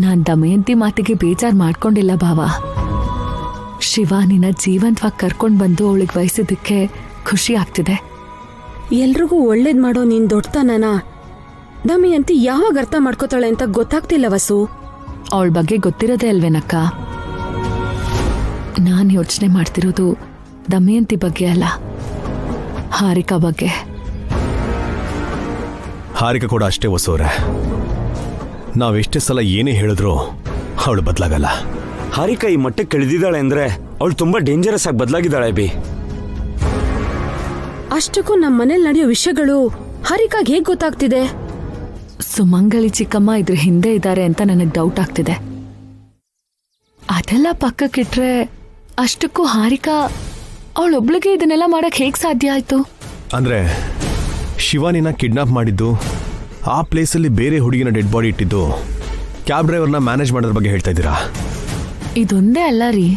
ನಾನ್ ದಮಯಂತಿ ಮಾತಿಗೆ ಬೇಜಾರ್ ಮಾಡ್ಕೊಂಡಿಲ್ಲ ಭಾವ. ಶಿವಾನಿನ ಜೀವಂತವಾಗಿ ಕರ್ಕೊಂಡ್ ಬಂದು ಅವಳಿಗೆ ವಹಿಸಿದ್ದಕ್ಕೆ ಖುಷಿ ಆಗ್ತಿದೆ. ಎಲ್ರಿಗೂ ಒಳ್ಳೇದ್ ಮಾಡೋ ನೀನ್ ದೊಡ್ಡತನನ ದಮಯಂತಿ ಯಾವಾಗ ಅರ್ಥ ಮಾಡ್ಕೋತಾಳೆ ಅಂತ ಗೊತ್ತಾಗ್ತಿಲ್ಲ ವಸು. ಅವಳ ಬಗ್ಗೆ ಗೊತ್ತಿರೋದೇ ಅಲ್ವೇನಕ್ಕ. ನಾನ್ ಯೋಚನೆ ಮಾಡ್ತಿರೋದು ದಮಯಂತಿ ಬಗ್ಗೆ ಅಲ್ಲ, ಹಾರಿಕಾ ಬಗ್ಗೆ. ಹಾರಿಕಾ ಕೂಡ ಅಷ್ಟೇ ವಸೋರೆ. ನಾವೆಷ್ಟೇ ಸಲ ಏನೇ ಹೇಳಿದ್ರು ಅವಳು ಬದಲಾಗಲ್ಲ. ಹಾರಿಕಾ ಈ ಮಟ್ಟಕ್ಕೆ ಇಳಿದಿದ್ದಾಳೆ ಅಂದ್ರೆ ಅವಳು ತುಂಬಾ ಡೇಂಜರಸ್ ಆಗಿ ಬದಲಾಗಿದ್ದಾಳೆ ಬಿ. ಅಷ್ಟಕ್ಕೂ ನಮ್ಮ ಮನೇಲಿ ನಡೆಯೋ ವಿಷಯಗಳು ಹಾರಿಕಾಗ್ ಹೇಗ್ ಗೊತ್ತಾಗ್ತಿದೆ? ಸುಮಂಗಲಿ ಚಿಕ್ಕಮ್ಮ ಇದ್ರ ಹಿಂದೆ ಇದ್ದಾರೆ ಅಂತ ನನಗೆ ಡೌಟ್ ಆಗ್ತಿದೆ. ಅದೆಲ್ಲ ಪಕ್ಕಕ್ಕಿಟ್ರೆ ಅಷ್ಟಕ್ಕೂ ಹಾರಿಕಾ ಅವಳೊಬ್ಳಿಗೆ ಇದನ್ನೆಲ್ಲ ಮಾಡಕ್ ಹೇಗ್ ಸಾಧ್ಯ ಆಯ್ತು? ಅಂದ್ರೆ ಶಿವಾನಿನ ಕಿಡ್ನಾಪ್ ಮಾಡಿದ್ದು, ಆ ಪ್ಲೇಸಲ್ಲಿ ಬೇರೆ ಹುಡುಗಿನ ಡೆಡ್ ಬಾಡಿ ಇಟ್ಟಿದ್ದು, ಕ್ಯಾಬ್ ಡ್ರೈವರ್ನ ಮ್ಯಾನೇಜ್ ಮಾಡೋದ್ರ ಬಗ್ಗೆ ಹೇಳ್ತಾ ಇದ್ದೀರಾ? ಇದೊಂದೇ ಅಲ್ಲ ರೀ,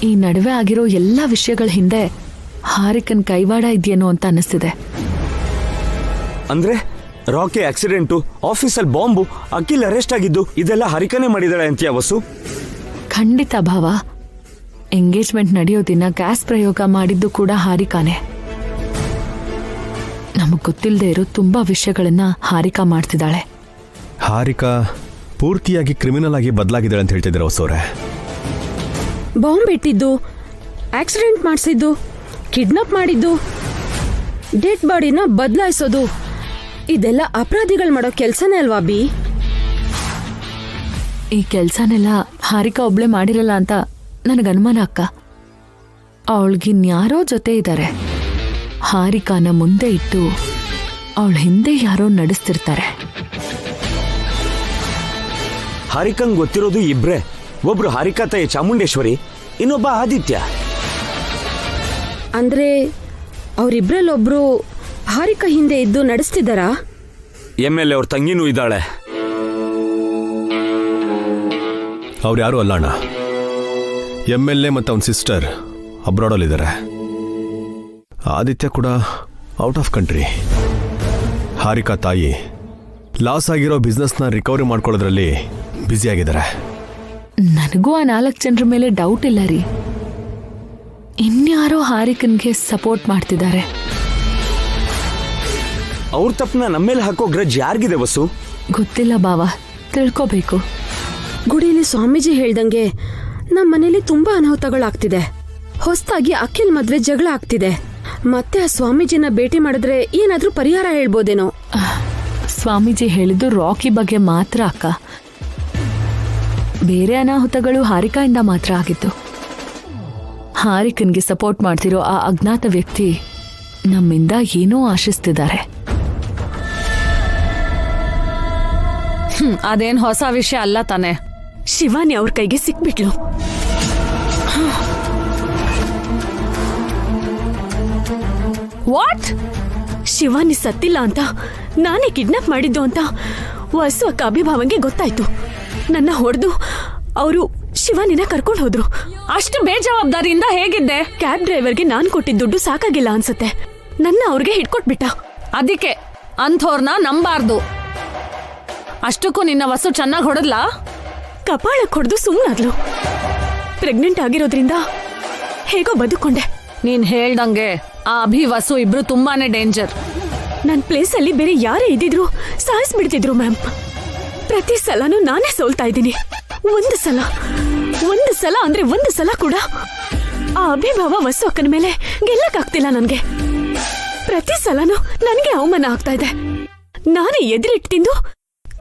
ಈ ನಡುವೆ ಆಗಿರೋ ಎಲ್ಲ ವಿಷಯಗಳ ಹಿಂದೆ ಹಾರಿಕನ್ ಕೈವಾಡ ಇದೆಯೇನೋ ಅಂತ ಅನ್ನಿಸ್ತಿದೆ. ಅಂದ್ರೆ ರಾಕಿ ಆಕ್ಸಿಡೆಂಟು, ಆಫೀಸಲ್ಲಿ ಬಾಂಬು, ಅಖಿಲ್ ಅರೆಸ್ಟ್ ಆಗಿದ್ದು ಇದೆಲ್ಲ ಹಾರಿಕಾನೇ ಮಾಡಿದಾಳೆ ಅಂತೀಯ ವಸು? ಖಂಡಿತ ಭಾವ. ಎಂಗೇಜ್ಮೆಂಟ್ ನಡೆಯೋ ದಿನ ಗ್ಯಾಸ್ ಪ್ರಯೋಗ ಮಾಡಿದ್ದು ಕೂಡ ಹಾರಿಕಾನೆ. ನಮಗ್ ಗೊತ್ತಿಲ್ಲದೆ ಇರೋ ತುಂಬಾ ವಿಷಯಗಳನ್ನ ಹಾರಿಕಾ ಮಾಡ್ತಿದ್ದಾಳೆ. ಹಾರಿಕಾ ಪೂರ್ತಿಯಾಗಿ ಕ್ರಿಮಿನಲ್ ಆಗಿ ಬದಲಾಗಿದ್ದಾಳೆ ಅಂತ ಹೇಳ್ತಿದ್ದೀರಾ ವಸೋರೆ? ಬಾಂಬ್ ಇಟ್ಟಿದ್ದು, ಆಕ್ಸಿಡೆಂಟ್ ಮಾಡಿಸಿದ್ದು, ಕಿಡ್ನಾಪ್ ಮಾಡಿದ್ದು, ಡೆಡ್ ಬಾಡಿನ ಬದಲಾಯಿಸೋದು, ಇದೆಲ್ಲ ಅಪರಾಧಿಗಳು ಮಾಡೋ ಕೆಲ್ಸನೇ ಅಲ್ವಾ ಬಿ? ಈ ಕೆಲ್ಸನೆಲ್ಲ ಹಾರಿಕಾ ಒಬ್ಳೆ ಮಾಡಿರಲ್ಲ ಅಂತ ನನಗೆ ಅನುಮಾನ ಅಕ್ಕ. ಅವಳಿಗಿನ್ಯಾರೋ ಜೊತೆ ಇದ್ದಾರೆ. ಹಾರಿಕಾನ ಮುಂದೆ ಇಟ್ಟು ಅವಳ ಹಿಂದೆ ಯಾರೋ ನಡೆಸ್ತಿರ್ತಾರೆ. ಹಾರಿಕಂಗ್ ಗೊತ್ತಿರೋದು ಇಬ್ರೆ. ಒಬ್ರು ಹಾರಿಕಾ ತಾಯಿ ಚಾಮುಂಡೇಶ್ವರಿ, ಇನ್ನೊಬ್ಬ ಆದಿತ್ಯ. ಅಂದ್ರೆ ಅವರಿಬ್ರಲ್ಲೊಬ್ರು ಹಾರಿಕಾ ಹಿಂದೆ ಇದ್ದು ನಡೆಸ್ತಿದ್ದಾರಾ? MLA ಅವ್ರ ತಂಗಿನೂ ಇದ್ದಾಳೆ. ಅವ್ರು ಯಾರು ಅಲ್ಲ ಅಣ್ಣ. MLA ಮತ್ತು ಅವನ ಸಿಸ್ಟರ್ ಅಬ್ರಾಡಲ್ಲಿದ್ದಾರೆ. ಆದಿತ್ಯ ಕೂಡ ಔಟ್ ಆಫ್ ಕಂಟ್ರಿ. ಹಾರಿಕಾ ತಾಯಿ ಲಾಸ್ ಆಗಿರೋ ಬಿಸ್ನೆಸ್ನ ರಿಕವರಿ ಮಾಡ್ಕೊಳ್ಳೋದ್ರಲ್ಲಿ ಬ್ಯುಸಿಯಾಗಿದ್ದಾರೆ. ನನಗೂ ಆ 4 ಜನರ ಮೇಲೆ ಡೌಟ್ ಇಲ್ಲ ರೀ. ಇನ್ಯಾರೋ ಹಾರಿಕನ್ಗೆ ಸಪೋರ್ಟ್ ಮಾಡ್ತಿದ್ದಾರೆ. ಅವ್ರ ತಪ್ಪನ ನಮ್ಮೇಲೆ ಹಾಕೋ ಗ್ರಜ್ ಯಾರಿಗಿದೆ ವಸು? ಗೊತ್ತಿಲ್ಲ ಬಾವ, ತಿಳ್ಕೋಬೇಕು. ಗುಡಿಲಿ ಸ್ವಾಮೀಜಿ ಹೇಳ್ದಂಗೆ ನಮ್ಮ ಮನೇಲಿ ತುಂಬಾ ಅನಾಹುತಗಳಾಗ್ತಿದೆ. ಹೊಸದಾಗಿ ಅಖಿಲ್ ಮದ್ವೆ ಜಗಳ ಆಗ್ತಿದೆ. ಮತ್ತೆ ಆ ಸ್ವಾಮೀಜಿನ ಭೇಟಿ ಮಾಡಿದ್ರೆ ಏನಾದ್ರೂ ಪರಿಹಾರ ಹೇಳ್ಬೋದೇನೋ? ಸ್ವಾಮೀಜಿ ಹೇಳಿದ್ದು ರಾಕಿ ಬಗ್ಗೆ ಮಾತ್ರ ಅಕ್ಕ. ಬೇರೆ ಅನಾಹುತಗಳು ಹಾರಿಕಾಯಿಂದ ಮಾತ್ರ ಆಗಿತ್ತು. ಹಾರಿಕನ್ಗೆ ಸಪೋರ್ಟ್ ಮಾಡ್ತಿರೋ ಆ ಅಜ್ಞಾತ ವ್ಯಕ್ತಿ ನಮ್ಮಿಂದ ಏನೋ ಆಶಿಸ್ತಿದ್ದಾರೆ. ಅದೇನ್ ಹೊಸ ವಿಷಯ ಅಲ್ಲ ತಾನೆ. ಶಿವಾನಿ ಅವ್ರ ಕೈಗೆ ಸಿಕ್ಬಿಟ್ಲು. ವಾಟ್? ಶಿವಾನಿ ಸತ್ತಿಲ್ಲ ಅಂತ ನಾನೇ ಕಿಡ್ನಾಪ್ ಮಾಡಿದ್ದು ಅಂತ ವಸು ಅಕ್ಕ ಅಭಿಭಾವಂಗೆ ಗೊತ್ತಾಯ್ತು. ನನ್ನ ಹೊಡೆದು ಅವರು ಶಿವಾನಿನ ಕರ್ಕೊಂಡು ಹೋದ್ರು. ಅಷ್ಟು ಬೇಜವಾಬ್ದಾರಿಯಿಂದ ಹೇಗಿದ್ದೆ? ಕ್ಯಾಬ್ ಡ್ರೈವರ್ಗೆ ನಾನ್ ಕೊಟ್ಟಿದ್ದ ದುಡ್ಡು ಸಾಕಾಗಿಲ್ಲ ಅನ್ಸತ್ತೆ. ನನ್ನ ಅವ್ರಿಗೆ ಹಿಡ್ಕೊಟ್ಬಿಟ್ಟ. ಅದಕ್ಕೆ ಅಂಥವ್ರನ್ನ ನಂಬಾರ್ದು. ಅಷ್ಟಕ್ಕೂ ನಿನ್ನ ವಸು ಚೆನ್ನಾಗಿ ಹೊಡೆದ್ಲಾ? ಕಪಾಳಕ್ಕೆ ಹೊಡೆದು ಸುಮ್ಮನಾದ್ಲು. ಪ್ರೆಗ್ನೆಂಟ್ ಆಗಿರೋದ್ರಿಂದ ಹೇಗೋ ಬದುಕೊಂಡೆ. ನೀನ್ ಹೇಳ್ದಂಗೆ ಆ ಅಭಿ ವಸು ಇಬ್ರು ತುಂಬಾನೇ ಡೇಂಜರ್. ನನ್ನ ಪ್ಲೇಸಲ್ಲಿ ಬೇರೆ ಯಾರೇ ಇದ್ದಿದ್ರು ಸಾಯಿಸ್ಬಿಡ್ತಿದ್ರು ಮ್ಯಾಮ್. ಪ್ರತಿ ಸಲನೂ ನಾನೇ ಸೋಲ್ತಾ ಇದ್ದೀನಿ. ಒಂದು ಸಲ ಅಂದ್ರೆ ಒಂದು ಸಲ ಕೂಡ ಆ ಅಭಿಭಾವ ವಸು ಅಕ್ಕನ ಮೇಲೆ ಗೆಲ್ಲಕ್ಕಾಗ್ತಿಲ್ಲ ನನ್ಗೆ. ಪ್ರತಿ ಸಲನೂ ನನಗೆ ಅವಮಾನ ಆಗ್ತಾ ಇದೆ. ನಾನೇ ಎದುರಿಟ್ಟು ತಿಂದು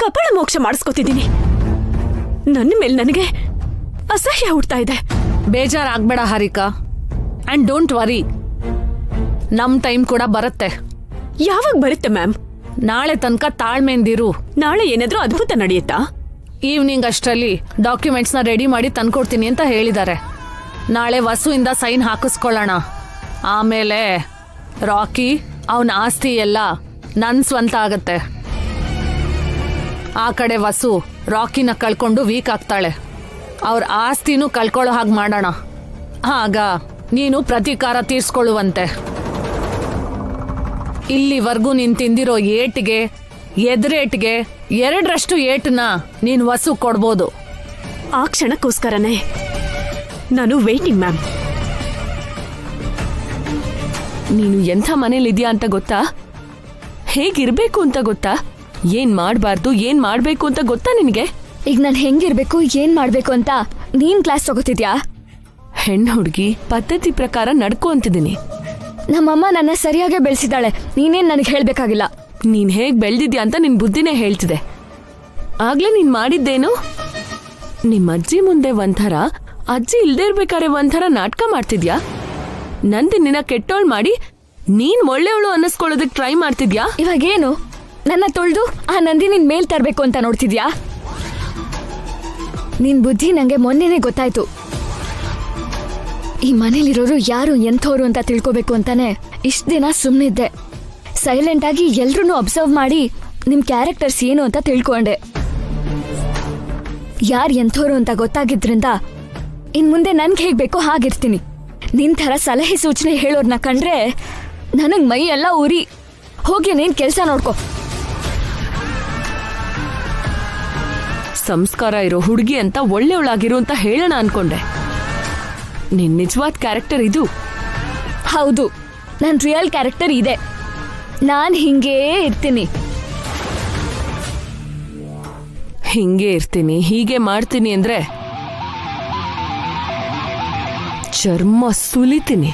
ಕಪಾಳ ಮೋಕ್ಷ ಮಾಡಿಸ್ಕೊತಿದ್ದೀನಿ. ನನ್ನ ಮೇಲೆ ನನಗೆ ಅಸಹ್ಯ ಹುಡ್ತಾ ಇದೆ. ಬೇಜಾರಾಗ್ಬೇಡ ಹಾರಿಕಾ, ಅಂಡ್ ಡೋಂಟ್ ವರಿ, ನಮ್ ಟೈಮ್ ಕೂಡ ಬರುತ್ತೆ. ಯಾವಾಗ ಬರುತ್ತೆ ಮ್ಯಾಮ್? ನಾಳೆ ತನಕ ತಾಳ್ಮೆಂದಿರು. ನಾಳೆ ಏನಾದ್ರೂ ಅದ್ಭುತ ನಡೆಯುತ್ತಾ? ಈವ್ನಿಂಗ್ ಅಷ್ಟರಲ್ಲಿ ಡಾಕ್ಯುಮೆಂಟ್ಸ್ನ ರೆಡಿ ಮಾಡಿ ತಂದ್ಕೊಡ್ತೀನಿ ಅಂತ ಹೇಳಿದ್ದಾರೆ. ನಾಳೆ ವಸುವಿಂದ ಸೈನ್ ಹಾಕಿಸ್ಕೊಳ್ಳೋಣ. ಆಮೇಲೆ ರಾಕಿ ಅವನ ಆಸ್ತಿ ಎಲ್ಲ ನನ್ ಸ್ವಂತ ಆಗತ್ತೆ. ಆ ಕಡೆ ವಸು ರಾಕಿನ ಕಳ್ಕೊಂಡು ವೀಕ್ ಆಗ್ತಾಳೆ. ಅವ್ರ ಆಸ್ತಿನೂ ಕಳ್ಕೊಳ್ಳೋ ಹಾಗೆ ಮಾಡೋಣ. ಆಗ ನೀನು ಪ್ರತೀಕಾರ ತೀರ್ಸ್ಕೊಳ್ಳುವಂತೆ. ಇಲ್ಲಿವರೆಗೂ ನೀನು ತಿಂದಿರೋ ಏಟಿಗೆ ಎದುರೇಟ್ಗೆ 2ರಷ್ಟು ಏಟನ್ನ ನೀನ್ ವಸು ಕೊಡ್ಬೋದು. ಆ ಕ್ಷಣಕ್ಕೋಸ್ಕರನೇ ನಾನು ವೇಟಿಂಗ್ ಮ್ಯಾಮ್. ನೀನು ಎಂಥ ಮನೇಲಿದ್ಯಾ ಅಂತ ಗೊತ್ತಾ? ಹೇಗಿರ್ಬೇಕು ಅಂತ ಗೊತ್ತಾ? ಏನ್ ಮಾಡ್ಬಾರ್ದು ಏನ್ ಮಾಡ್ಬೇಕು ಅಂತ ಗೊತ್ತಾ ನಿನಗೆ? ಈಗ ನಾನು ಹೆಂಗಿರ್ಬೇಕು ಏನ್ ಮಾಡ್ಬೇಕು ಅಂತ ನೀನ್ ಕ್ಲಾಸ್ ತಗೋತಿದ್ಯಾ? ಹೆಣ್ಣು ಹುಡುಗಿ ಪದ್ಧತಿ ಪ್ರಕಾರ ನಡ್ಕೊ ಅಂತಿದ್ದೀನಿ. ನಮ್ಮಮ್ಮ ನನ್ನ ಸರಿಯಾಗೇ ಬೆಳೆಸಿದಾಳೆ, ನೀನೇನ್ ನನಗೆ ಹೇಳ್ಬೇಕಾಗಿಲ್ಲ. ನೀನ್ ಹೇಗ್ ಬೆಳ್ದಿದ್ಯಾ ಅಂತ ನಿನ್ ಬುದ್ಧಿನೇ ಹೇಳ್ತಿದೆ. ಆಗ್ಲೇ ನೀನ್ ಮಾಡಿದ್ದೇನು? ನಿಮ್ಮ ಅಜ್ಜಿ ಮುಂದೆ ಒಂಥರ, ಅಜ್ಜಿ ಇಲ್ದೇ ಇರ್ಬೇಕಾದ್ರೆ ಒಂಥರ ನಾಟಕ ಮಾಡ್ತಿದ್ಯಾ. ನಂದಿನಿನ ಕೆಟ್ಟೋಳ್ ಮಾಡಿ ನೀನ್ ಒಳ್ಳೆಯವಳು ಅನ್ನಿಸ್ಕೊಳ್ಳೋದಕ್ ಟ್ರೈ ಮಾಡ್ತಿದ್ಯಾ. ಇವಾಗೇನು ನನ್ನ ತೊಳ್ದು ಆ ನಂದಿ ನಿನ್ ಮೇಲ್ ತರ್ಬೇಕು ಅಂತ ನೋಡ್ತಿದ್ಯಾ? ನಿನ್ ಬುದ್ಧಿ ನಂಗೆ ಮೊನ್ನೆನೆ ಗೊತ್ತಾಯ್ತು. ಈ ಮನೇಲಿರೋರು ಯಾರು ಎಂಥವ್ರು ಅಂತ ತಿಳ್ಕೊಬೇಕು ಅಂತಾನೆ ಇಷ್ಟ ದಿನ ಸುಮ್ಮನಿದ್ದೆ. ಸೈಲೆಂಟ್ ಆಗಿ ಎಲ್ರೂ ಅಬ್ಸರ್ವ್ ಮಾಡಿ ನಿಮ್ ಕ್ಯಾರೆಕ್ಟರ್ಸ್ ಏನು ಅಂತ ತಿಳ್ಕೊಂಡೆ. ಯಾರು ಎಂಥವ್ರು ಅಂತ ಗೊತ್ತಾಗಿದ್ರಿಂದ ಇನ್ ಮುಂದೆ ನನ್ಗೆ ಹೇಗ್ ಬೇಕೋ ಹಾಗಿರ್ತೀನಿ. ನಿನ್ ಥರ ಸಲಹೆ ಸೂಚನೆ ಹೇಳೋರ್ನ ಕಂಡ್ರೆ ನನಗ್ ಮೈ ಎಲ್ಲ ಉರಿ. ಹೋಗಿ ನೀನ್ ಕೆಲ್ಸ ನೋಡ್ಕೊ. ಸಂಸ್ಕಾರ ಇರೋ ಹುಡುಗಿ ಅಂತ ಒಳ್ಳೆಯವಳಾಗಿರು ಅಂತ ಹೇಳೋಣ ಅನ್ಕೊಂಡೆ. ನಿನ್ ನಿಜವಾದ ಕ್ಯಾರೆಕ್ಟರ್ ಇದು. ಹೌದು, ನನ್ ರಿಯಲ್ ಕ್ಯಾರೆಕ್ಟರ್ ಇದೆ. ನಾನ್ ಹಿಂಗೇ ಇರ್ತೀನಿ. ಹಿಂಗೆ ಇರ್ತೀನಿ ಹೀಗೆ ಮಾಡ್ತೀನಿ ಅಂದ್ರೆ ಚರ್ಮ ಸುಲಿತೀನಿ.